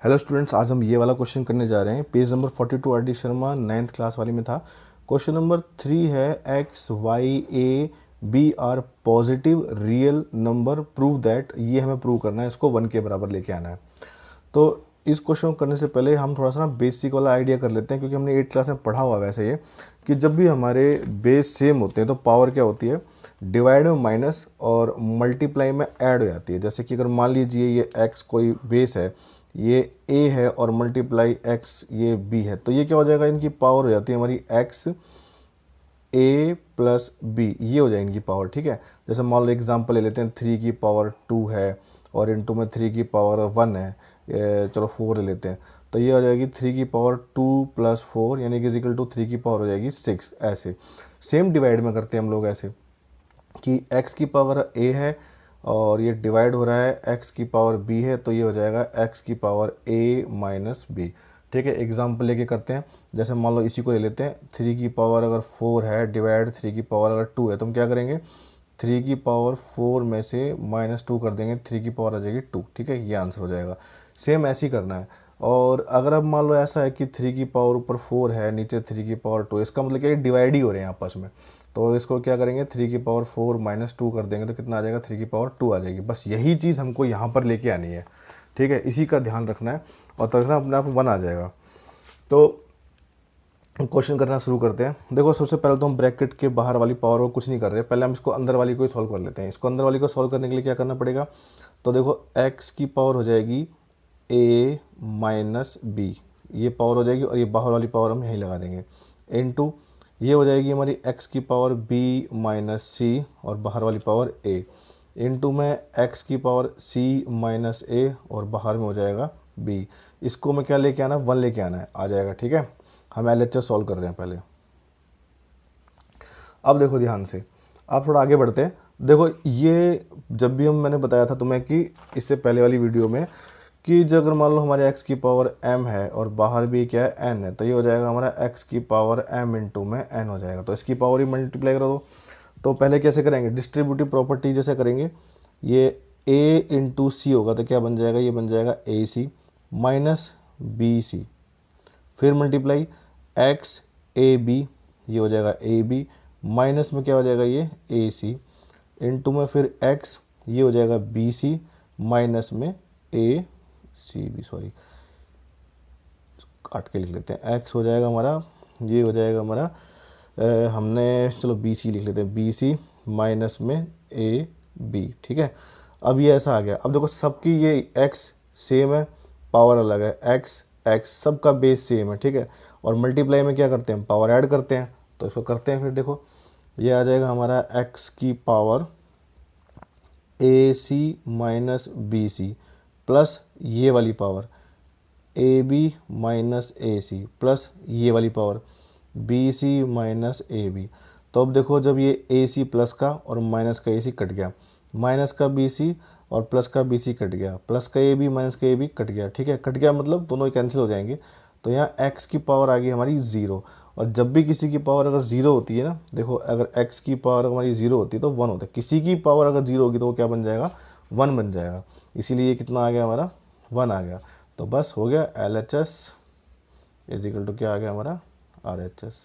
Hello students, आज हम ये वाला क्वेश्चन करने जा रहे हैं। Page number 42 R D Sharma 9th class वाली में था। क्वेश्चन नंबर 3 है X Y A B are positive real number, prove that. ये हमें प्रूव करना है, इसको 1 के बराबर लेके आना है। तो इस क्वेश्चन को करने से पहले हम थोड़ा सा ना बेसिक वाला आइडिया कर लेते हैं, क्योंकि हमने 8th क्लास में पढ़ा हुआ है वैसे ये कि जब भी हमारे बेस सेम होते हैं तो पावर क्या होती है, डिवाइड में माइनस और मल्टीप्लाई में ऐड हो जाती है। जैसे कि अगर मान लीजिए ये x कोई बेस है, ये a है और मल्टीप्लाई x ये b है, तो ये क्या हो जाएगा, इनकी पावर हो जाती है हमारी x a प्लस b, ये हो जाएगी इनकी पावर। ठीक है, जैसे मान लो एग्जांपल ले लेते हैं, 3 की पावर 2 है और इनटू में 3 की पावर 1 है, चलो 4 ले लेते हैं, तो ये हो जाएगी 3 की पावर 2 प्लस 4 यानी कि इक्वल टू 3 की पावर हो जाएगी 6। ऐसे सेम डिवाइड में करते हैं हम लोग, ऐसे कि x की पावर a है और ये डिवाइड हो रहा है x की पावर b है, तो ये हो जाएगा x की पावर a माइनस b। ठीक है, एग्जाम्पल लेके करते हैं। जैसे मान लो इसी को ले लेते हैं, 3 की पावर अगर 4 है डिवाइड 3 की पावर अगर 2 है, तो हम क्या करेंगे, 3 की पावर 4 में से -2 कर देंगे, 3 की पावर आ जाएगी 2। ठीक है, ये आंसर हो जाएगा। सेम ऐसे ही करना है। और अगर अब मान लो ऐसा है कि 3 की पावर ऊपर 4 है, नीचे 3 की पावर 2, इसका मतलब क्या है, डिवाइड ही हो रहे हैं आपस में। तो इसको क्या करेंगे, 3 की पावर 4 -2 कर देंगे तो कितना आ जाएगा, 3 की पावर 2 आ जाएगी। बस यही चीज़ हमको यहाँ पर लेके आनी है। ठीक है, इसी का ध्यान रखना है और तब अपने आप 1 आ जाएगा। तो क्वेश्चन करना शुरू करते हैं। देखो, सबसे पहले तो हम ब्रैकेट के बाहर वाली पावर को कुछ नहीं कर रहे, पहले हम इसको अंदर वाली को ही सॉल्व कर लेते हैं। इसको अंदर वाली को सॉल्व करने के लिए क्या करना पड़ेगा, तो देखो x की पावर हो जाएगी a माइनस b, ये पावर हो जाएगी और ये बाहर वाली पावर हम यहीं लगा देंगे, इनटू ये हो जाएगी हमारी x की पावर b माइनस सी और बाहर वाली पावर a, इनटू में x की पावर c माइनस a और बाहर में हो जाएगा b। इसको मैं क्या लेके आना, 1 लेके आना है, आ जाएगा। ठीक है, हम LHS सॉल्व कर रहे हैं पहले। अब देखो ध्यान से, आप थोड़ा आगे बढ़ते हैं। देखो ये जब भी मैंने बताया था तुम्हें कि इससे पहले वाली वीडियो में कि जब अगर मान लो हमारे x की पावर m है और बाहर भी क्या है n है, तो ये हो जाएगा हमारा x की पावर m इंटू में n हो जाएगा। तो इसकी पावर ही मल्टीप्लाई करो। तो पहले कैसे करेंगे, डिस्ट्रीब्यूटिव प्रॉपर्टी जैसे करेंगे, ये a इंटू सी होगा तो क्या बन जाएगा, ये बन जाएगा ए सी माइनस बी सी, फिर मल्टीप्लाई एक्स ए बी, ये हो जाएगा ए बी माइनस में क्या हो जाएगा, ये ए सी, इंटू में फिर एक्स, ये हो जाएगा बी सी माइनस में ए सी बी, सॉरी काट के लिख लेते हैं, एक्स हो जाएगा हमारा, ये हो जाएगा हमारा हमने चलो बी सी लिख लेते हैं, बी सी माइनस में ए बी। ठीक है, अब ये ऐसा आ गया। अब देखो सबकी ये एक्स सेम है, पावर अलग है, एक्स एक्स सबका बेस सेम है। ठीक है, और मल्टीप्लाई में क्या करते हैं, पावर ऐड करते हैं। तो इसको करते हैं, फिर देखो ये आ जाएगा हमारा एक्स की power A C minus B C plus ये वाली power A B minus A C plus ये वाली power B C minus A B. तो अब देखो, जब ये ए सी प्लस का और माइनस का ए सी कट गया, माइनस का बी सी और प्लस का बी सी कट गया, प्लस का ए बी माइनस का ए बी कट गया। ठीक है, कट गया मतलब दोनों ही कैंसिल हो जाएंगे। तो यहाँ x की पावर आ गई हमारी 0। और जब भी किसी की पावर अगर 0 होती है ना, देखो अगर x की पावर हमारी 0 होती है तो 1 होता है, किसी की पावर अगर 0 होगी तो वो क्या बन जाएगा, 1 बन जाएगा। इसीलिए ये कितना आ गया हमारा, 1 आ गया। तो बस हो गया, LHS इज इक्वल टू क्या आ गया हमारा, RHS।